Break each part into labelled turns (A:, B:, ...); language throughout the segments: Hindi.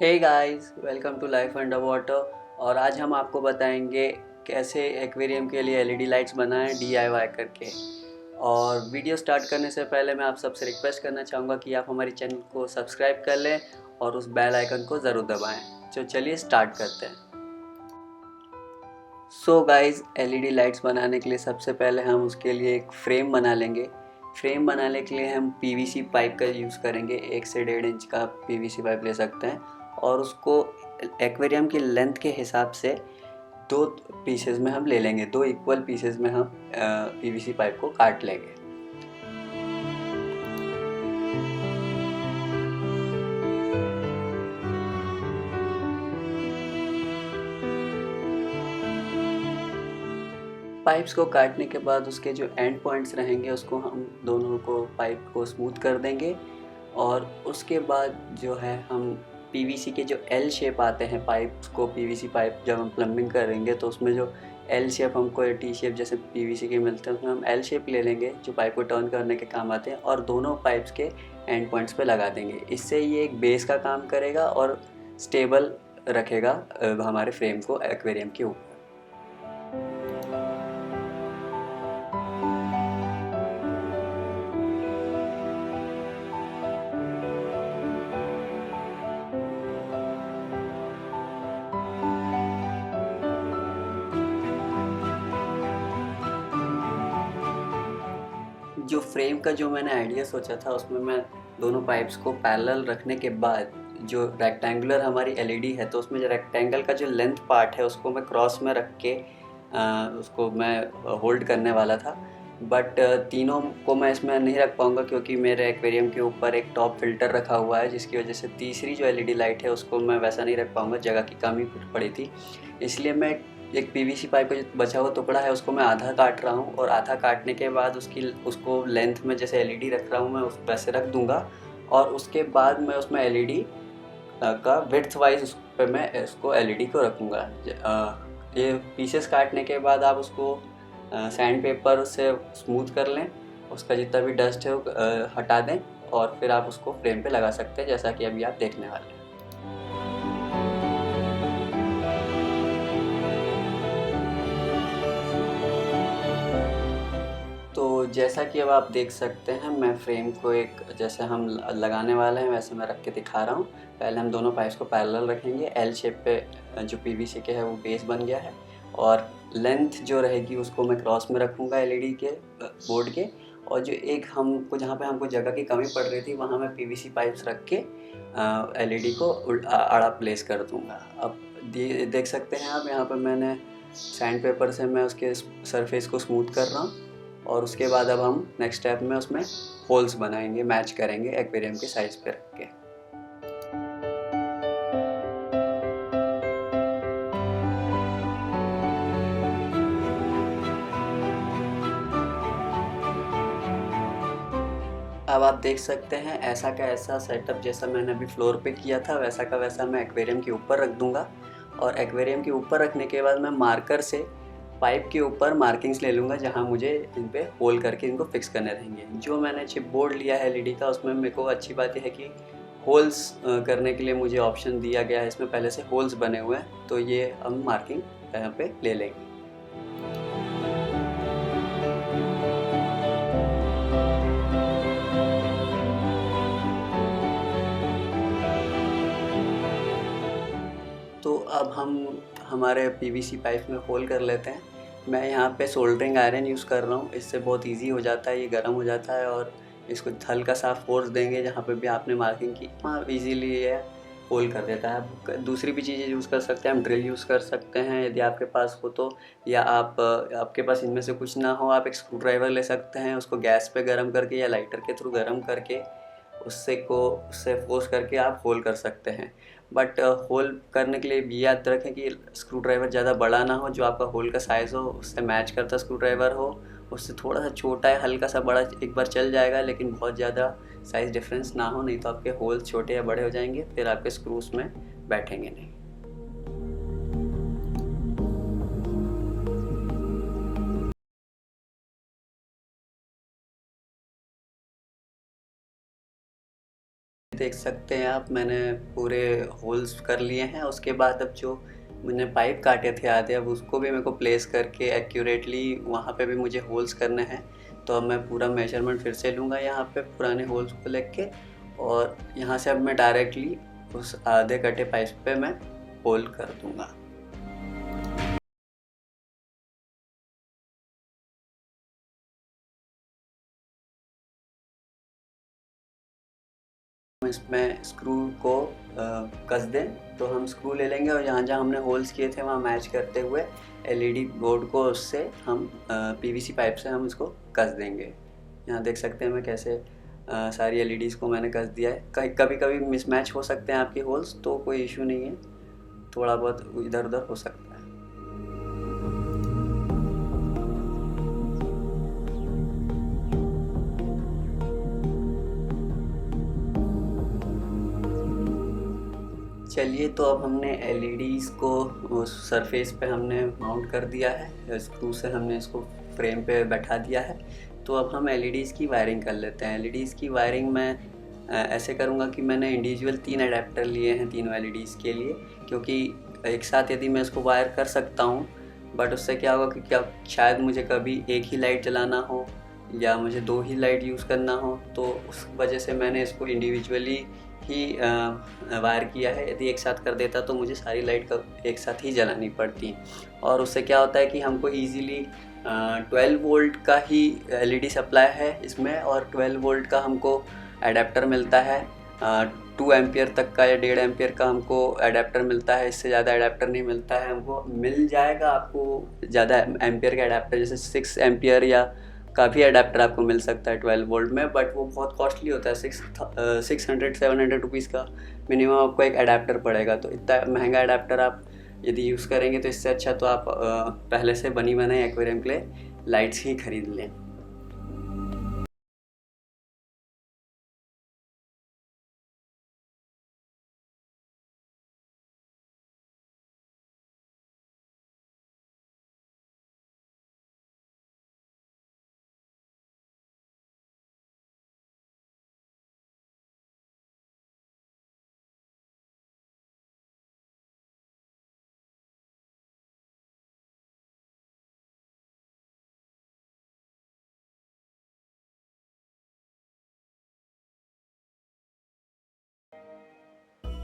A: Hey guys, welcome to life under water. और आज हम आपको बताएंगे कैसे एक्वेरियम के लिए एलईडी लाइट्स बनाएं डीआईवाई करके। और वीडियो स्टार्ट करने से पहले मैं आप सबसे रिक्वेस्ट करना चाहूँगा कि आप हमारी चैनल को सब्सक्राइब कर लें और उस बेल आइकन को ज़रूर दबाएं। तो चलिए स्टार्ट करते हैं। सो गाइस, एलईडी लाइट्स बनाने के लिए सबसे पहले हम उसके लिए एक फ्रेम बना लेंगे। फ्रेम बनाने के लिए हम पीवीसी पाइप का यूज़ करेंगे। 1 से 1.5 इंच का पीवीसी पाइप ले सकते हैं और उसको एक्वेरियम की लेंथ के हिसाब से दो पीसेज में हम ले लेंगे। दो इक्वल पीसेज में हम पीवीसी पाइप को काट लेंगे। पाइप्स को काटने के बाद उसके जो एंड पॉइंट्स रहेंगे उसको हम दोनों को पाइप को स्मूथ कर देंगे। और उसके बाद जो है हम पीवीसी के जो एल शेप आते हैं पाइप्स को, पीवीसी पाइप जब हम प्लम्बिंग करेंगे तो उसमें जो एल शेप हमको या टी शेप जैसे पीवीसी के मिलते हैं उसमें हम एल शेप ले लेंगे जो पाइप को टर्न करने के काम आते हैं और दोनों पाइप्स के एंड पॉइंट्स पे लगा देंगे। इससे ये एक बेस का काम करेगा और स्टेबल रखेगा हमारे फ्रेम को एक्वेरियम के ऊपर। जो फ्रेम का जो मैंने आइडिया सोचा था उसमें मैं दोनों पाइप्स को पैरेलल रखने के बाद जो रेक्टेंगुलर हमारी एलईडी है तो उसमें जो रेक्टेंगल का जो लेंथ पार्ट है उसको मैं क्रॉस में रख के उसको मैं होल्ड करने वाला था। बट तीनों को मैं इसमें नहीं रख पाऊँगा क्योंकि मेरे एक्वेरियम के ऊपर एक टॉप फिल्टर रखा हुआ है जिसकी वजह से तीसरी जो एलईडी लाइट है उसको मैं वैसा नहीं रख पाऊँगा, जगह की कमी पड़ी थी। इसलिए मैं एक पीवीसी पाइप का जो बचा हुआ टुकड़ा है उसको मैं आधा काट रहा हूँ और आधा काटने के बाद उसको लेंथ में जैसे एलईडी रख रहा हूँ मैं उस वैसे रख दूँगा। और उसके बाद मैं उसमें एलईडी का विड्थ वाइज उस पे मैं इसको एलईडी को रखूँगा। ये पीसेस काटने के बाद आप उसको सैंड पेपर से स्मूथ कर लें, उसका जितना भी डस्ट है वो हटा दें और फिर आप उसको फ्रेम पे लगा सकते हैं जैसा कि अभी आप देखने वाले हैं। तो जैसा कि अब आप देख सकते हैं मैं फ्रेम को एक जैसे हम लगाने वाले हैं वैसे मैं रख के दिखा रहा हूँ। पहले हम दोनों पाइप्स को पैरेलल रखेंगे। एल शेप पे जो पीवीसी के है वो बेस बन गया है और लेंथ जो रहेगी उसको मैं क्रॉस में रखूँगा एलईडी के बोर्ड के। और जो एक हमको जहाँ पे हमको जगह की कमी पड़ रही थी वहाँ मैं पीवीसी पाइप्स रख के एलईडी को आड़ा प्लेस कर दूँगा। अब देख सकते हैं आप यहाँ पर मैंने सैंड पेपर से मैं उसके सरफेस को स्मूथ कर रहा हूँ। और उसके बाद अब हम नेक्स्ट स्टेप में उसमें होल्स बनाएंगे, मैच करेंगे एक्वेरियम के साइज पे रख के। अब आप देख सकते हैं ऐसा का ऐसा सेटअप जैसा मैंने अभी फ्लोर पे किया था वैसा का वैसा मैं एक्वेरियम के ऊपर रख दूंगा। और एक्वेरियम के ऊपर रखने के बाद मैं मार्कर से पाइप के ऊपर मार्किंग्स ले लूँगा जहाँ मुझे इन पे होल करके इनको फिक्स करने रहेंगे। जो मैंने चिप बोर्ड लिया है एलईडी का उसमें मेरे को अच्छी बात यह है कि होल्स करने के लिए मुझे ऑप्शन दिया गया है, इसमें पहले से होल्स बने हुए हैं तो ये हम मार्किंग यहाँ पे ले लेंगे। तो अब हम हमारे पीवीसी पाइप में होल कर लेते हैं। मैं यहाँ पे सोल्डरिंग आयरन यूज़ कर रहा हूँ, इससे बहुत इजी हो जाता है, ये गर्म हो जाता है और इसको हल्का सा फोर्स देंगे जहाँ पे भी आपने मार्किंग की वहाँ इजीली ये होल कर देता है। आप दूसरी भी चीज़ें यूज़ कर सकते हैं, हम ड्रिल यूज़ कर सकते हैं यदि आपके पास हो तो, या आपके पास इनमें से कुछ ना हो आप एक स्क्रू ड्राइवर ले सकते हैं, उसको गैस पे गर्म करके या लाइटर के थ्रू गर्म करके उससे फोर्स करके आप होल कर सकते हैं। बट होल करने के लिए ये याद रखें कि स्क्रू ड्राइवर ज़्यादा बड़ा ना हो, जो आपका होल का साइज़ हो उससे मैच करता स्क्रू ड्राइवर हो। उससे थोड़ा सा छोटा है, हल्का सा बड़ा एक बार चल जाएगा लेकिन बहुत ज़्यादा साइज़ डिफरेंस ना हो, नहीं तो आपके होल छोटे या बड़े हो जाएंगे, फिर आपके स्क्रूज में बैठेंगे नहीं। देख सकते हैं आप, मैंने पूरे होल्स कर लिए हैं। उसके बाद अब जो मैंने पाइप काटे थे आधे, अब उसको भी मेरे को प्लेस करके एक्यूरेटली वहाँ पे भी मुझे होल्स करने हैं। तो अब मैं पूरा मेजरमेंट फिर से लूँगा यहाँ पे पुराने होल्स को लेके, और यहाँ से अब मैं डायरेक्टली उस आधे कटे पाइप पे मैं होल कर दूँगा। इसमें स्क्रू को कस दें, तो हम स्क्रू ले लेंगे और जहाँ जहाँ हमने होल्स किए थे वहाँ मैच करते हुए एलईडी बोर्ड को उससे हम पीवीसी पाइप से हम इसको कस देंगे। यहाँ देख सकते हैं मैं कैसे सारी एलईडीज़ को मैंने कस दिया है। कभी कभी मिसमैच हो सकते हैं आपके होल्स, तो कोई इशू नहीं है, थोड़ा बहुत इधर उधर हो सकता है। चलिए, तो अब हमने एलईडीज़ को उस सरफेस पे हमने माउंट कर दिया है, स्क्रू से हमने इसको फ्रेम पे बैठा दिया है। तो अब हम एलईडीज़ की वायरिंग कर लेते हैं। एलईडीज़ की वायरिंग मैं ऐसे करूँगा कि मैंने इंडिविजुअल 3 अडेप्टर लिए हैं तीनों एलईडीज़ के लिए, क्योंकि एक साथ यदि मैं इसको वायर कर सकता हूँ, बट उससे क्या होगा कि क्या शायद मुझे कभी एक ही लाइट जलाना हो या मुझे 2 ही लाइट यूज़ करना हो, तो उस वजह से मैंने इसको इंडिविजुअली ही वायर किया है। यदि एक साथ कर देता तो मुझे सारी लाइट का एक साथ ही जलानी पड़ती, और उससे क्या होता है कि हमको ईज़िली 12 वोल्ट का ही एलईडी सप्लाई है इसमें, और 12 वोल्ट का हमको एडाप्टर मिलता है। 2 एम्पियर तक का या 1.5 एम्पियर का हमको एडाप्टर मिलता है, इससे ज़्यादा एडाप्टर नहीं मिलता है। हमको मिल जाएगा आपको ज़्यादा एम्पियर का एडाप्टर, जैसे 6 एम्पियर या काफ़ी अडेप्टर आपको मिल सकता है 12 वोल्ट में, बट वो बहुत कॉस्टली होता है। 600-700 रुपीज़ का मिनिमम आपको एक अडेप्टर पड़ेगा। तो इतना महंगा अडेप्टर आप यदि यूज़ करेंगे तो इससे अच्छा तो आप पहले से बनी बनाई एक्वेरियम के लिए लाइट्स ही खरीद लें।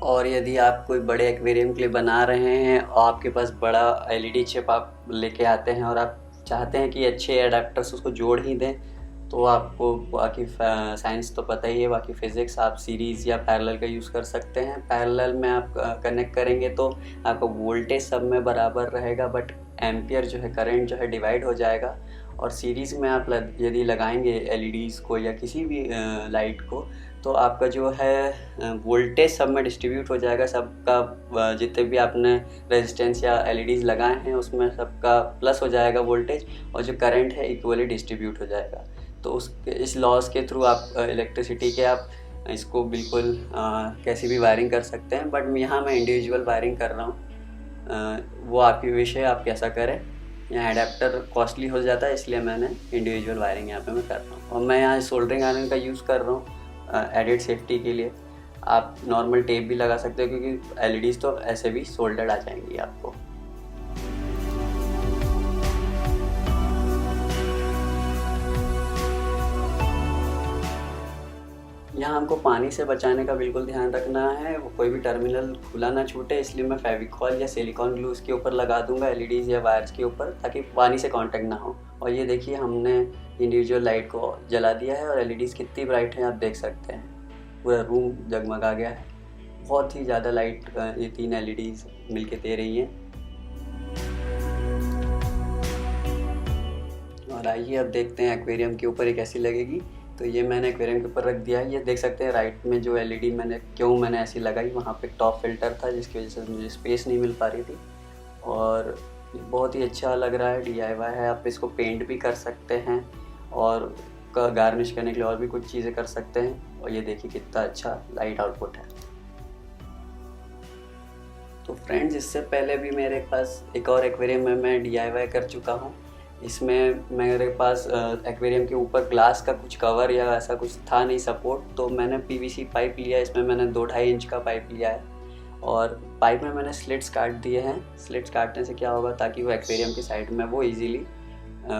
A: और यदि आप कोई बड़े एक्वेरियम के लिए बना रहे हैं और आपके पास बड़ा एलईडी चिप आप लेके आते हैं और आप चाहते हैं कि अच्छे अडेप्टर्स उसको जोड़ ही दें, तो आपको बाकी साइंस तो पता ही है, बाकी फ़िज़िक्स आप सीरीज़ या पैरेलल का यूज़ कर सकते हैं। पैरेलल में आप कनेक्ट करेंगे तो आपका वोल्टेज सब में बराबर रहेगा, बट एम्पियर जो है, करंट जो है डिवाइड हो जाएगा। और सीरीज़ में आप यदि लगाएंगे एलईडीज़ को या किसी भी लाइट को, तो आपका जो है वोल्टेज सब में डिस्ट्रीब्यूट हो जाएगा। सबका जितने भी आपने रेजिस्टेंस या एलईडीज़ लगाए हैं उसमें सबका प्लस हो जाएगा वोल्टेज, और जो करंट है इक्वली डिस्ट्रीब्यूट हो जाएगा। तो इस लॉस के थ्रू आप इलेक्ट्रिसिटी के आप इसको बिल्कुल कैसी भी वायरिंग कर सकते हैं, बट यहाँ मैं इंडिविजुअल वायरिंग कर रहा हूँ। वो आपकी विश है, आप कैसा करें। यहाँ एडेप्टर कॉस्टली हो जाता है, इसलिए मैंने इंडिविजुअल वायरिंग यहाँ पे मैं कर रहा हूँ। और मैं यहाँ सोल्डरिंग आयरन का यूज़ कर रहा हूँ एडिड सेफ्टी के लिए। आप नॉर्मल टेप भी लगा सकते हो, क्योंकि एलईडीज़ तो ऐसे भी सोल्डर्ड आ जाएंगी आपको। यहाँ हमको पानी से बचाने का बिल्कुल ध्यान रखना है, वो कोई भी टर्मिनल खुला ना छूटे, इसलिए मैं फेविकॉल या सिलिकॉन ग्लू इसके ऊपर लगा दूंगा एलईडीज़ या वायर्स के ऊपर, ताकि पानी से कांटेक्ट ना हो। और ये देखिए, हमने इंडिविजुअल लाइट को जला दिया है और एलईडीज़ कितनी ब्राइट है आप देख सकते हैं। पूरा रूम जगमगा गया है, बहुत ही ज़्यादा लाइट ये 3 एलईडीज़ मिलके दे रही हैं। और आइए अब देखते हैं एक्वेरियम के ऊपर ये कैसी लगेगी। तो ये मैंने एक्वेरियम के ऊपर रख दिया है। ये देख सकते हैं राइट में जो एलईडी मैंने ऐसी लगाई, वहाँ पे टॉप फिल्टर था जिसकी वजह से मुझे स्पेस नहीं मिल पा रही थी। और बहुत ही अच्छा लग रहा है, डीआईवाई है। आप इसको पेंट भी कर सकते हैं और गार्निश करने के लिए और भी कुछ चीज़ें कर सकते हैं। और ये देखिए कितना अच्छा लाइट आउटपुट है। तो फ्रेंड्स, इससे पहले भी मेरे पास एक और एक्वेरियम में मैं डीआईवाई कर चुका हूँ। इसमें मेरे पास एक्वेरियम के ऊपर ग्लास का कुछ कवर या ऐसा कुछ था नहीं सपोर्ट, तो मैंने पीवीसी पाइप लिया। इसमें मैंने 2-2.5 इंच का पाइप लिया है और पाइप में मैंने स्लिट्स काट दिए हैं। स्लिट्स काटने से क्या होगा, ताकि वो एक्वेरियम की साइड में वो इजीली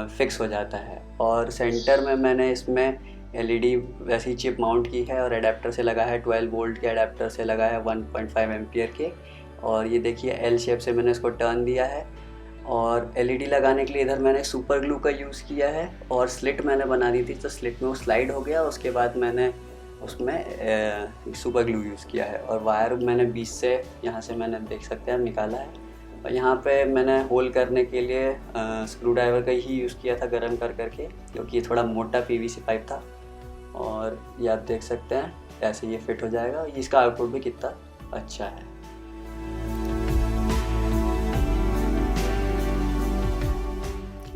A: फिक्स हो जाता है। और सेंटर में मैंने इसमें एलईडी वैसी चिप माउंट की है और एडाप्टर से लगा है, 12 वोल्ट के एडाप्टर से लगा है 1.5 एम्पियर के। और ये देखिए एल शेप से मैंने इसको टर्न दिया है। और एलईडी लगाने के लिए इधर मैंने सुपर ग्लू का यूज़ किया है और स्लिट मैंने बना दी थी, तो स्लिट में वो स्लाइड हो गया। उसके बाद मैंने उसमें सुपर ग्लू यूज़ किया है और वायर मैंने बीच से यहाँ से मैंने देख सकते हैं निकाला है। और यहाँ पे मैंने होल करने के लिए स्क्रू ड्राइवर का ही यूज़ किया था गर्म कर करके, क्योंकि ये थोड़ा मोटा पीवीसी पाइप था। और ये आप देख सकते हैं कैसे ये फिट हो जाएगा। इसका आउटपुट भी कितना अच्छा है।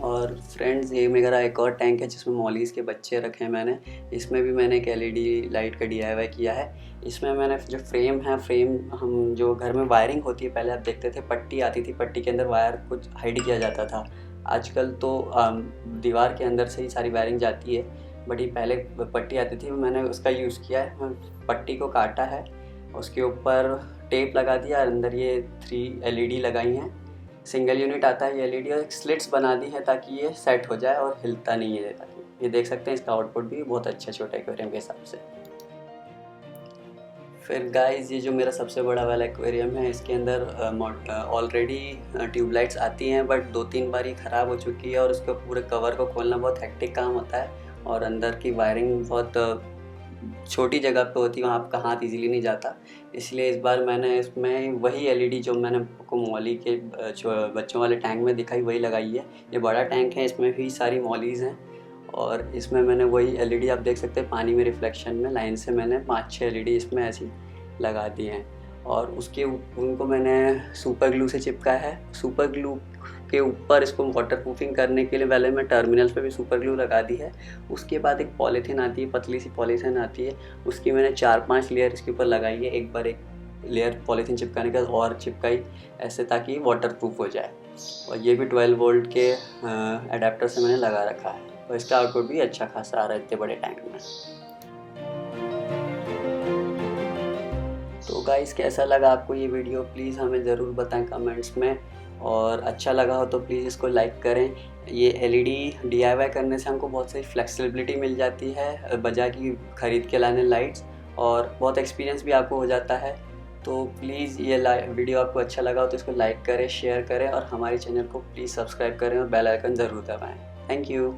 A: और फ्रेंड्स, ये मेरा एक और टैंक है जिसमें मॉलीज़ के बच्चे रखे हैं मैंने। इसमें भी मैंने एक एलईडी लाइट का डीआईवाई किया है। इसमें मैंने जो फ्रेम है, फ्रेम हम जो घर में वायरिंग होती है, पहले आप देखते थे पट्टी आती थी, पट्टी के अंदर वायर कुछ हाइड किया जाता था। आजकल तो दीवार के अंदर से ही सारी वायरिंग जाती है, बट ये पहले पट्टी आती थी, मैंने उसका यूज़ किया है। पट्टी को काटा है, उसके ऊपर टेप लगा दिया, अंदर ये 3 एलईडी लगाई हैं। सिंगल यूनिट आता है ये एलईडी, और एक स्लिट्स बना दी है ताकि ये सेट हो जाए और हिलता नहीं है। ताकि ये देख सकते हैं इसका आउटपुट भी बहुत अच्छा छोटा एक्वेरियम के हिसाब से। फिर गाइस, ये जो मेरा सबसे बड़ा वाला एक्वेरियम है, इसके अंदर ऑलरेडी ट्यूबलाइट्स आती हैं, बट 2-3 बार ये ख़राब हो चुकी है और उसके पूरे कवर को खोलना बहुत हेक्टिक काम होता है। और अंदर की वायरिंग बहुत छोटी जगह पे होती है, वहाँ आपका हाथ इजीली नहीं जाता। इसलिए इस बार मैंने इसमें वही एलईडी जो मैंने आपको मॉली के बच्चों वाले टैंक में दिखाई, वही लगाई है। ये बड़ा टैंक है, इसमें भी सारी मॉलीज़ हैं और इसमें मैंने वही एलईडी आप देख सकते हैं पानी में रिफ्लेक्शन में लाइन से मैंने 5-6 एलईडी इसमें ऐसी लगा दी हैं। और उसके उनको मैंने सुपर ग्लू से चिपका है। सुपर ग्लू के ऊपर इसको वाटर प्रूफिंग करने के लिए पहले मैं टर्मिनल्स पे भी सुपर ग्लू लगा दी है। उसके बाद एक पॉलीथीन आती है, पतली सी पॉलीथीन आती है, उसकी मैंने 4-5 लेयर इसके ऊपर लगाई है। एक बार एक लेयर पॉलीथीन चिपकाने के बाद और चिपकाई ऐसे, ताकि वाटर प्रूफ हो जाए। और ये भी 12 वोल्ट के एडाप्टर से मैंने लगा रखा है और इसका आउटपुट भी अच्छा खासा आ रहा है इतने बड़े टैंक में। तो गाइस, कैसा लगा आपको ये वीडियो, प्लीज़ हमें ज़रूर बताएं कमेंट्स में। और अच्छा लगा हो तो प्लीज़ इसको लाइक करें। ये एलईडी डीआईवाई करने से हमको बहुत सारी फ्लेक्सिबिलिटी मिल जाती है बजाय कि ख़रीद के लाने लाइट्स, और बहुत एक्सपीरियंस भी आपको हो जाता है। तो प्लीज़ ये वीडियो आपको अच्छा लगा हो तो इसको लाइक करें, शेयर करें और हमारे चैनल को प्लीज़ सब्सक्राइब करें और बेल आइकन ज़रूर दबाएँ। Thank you.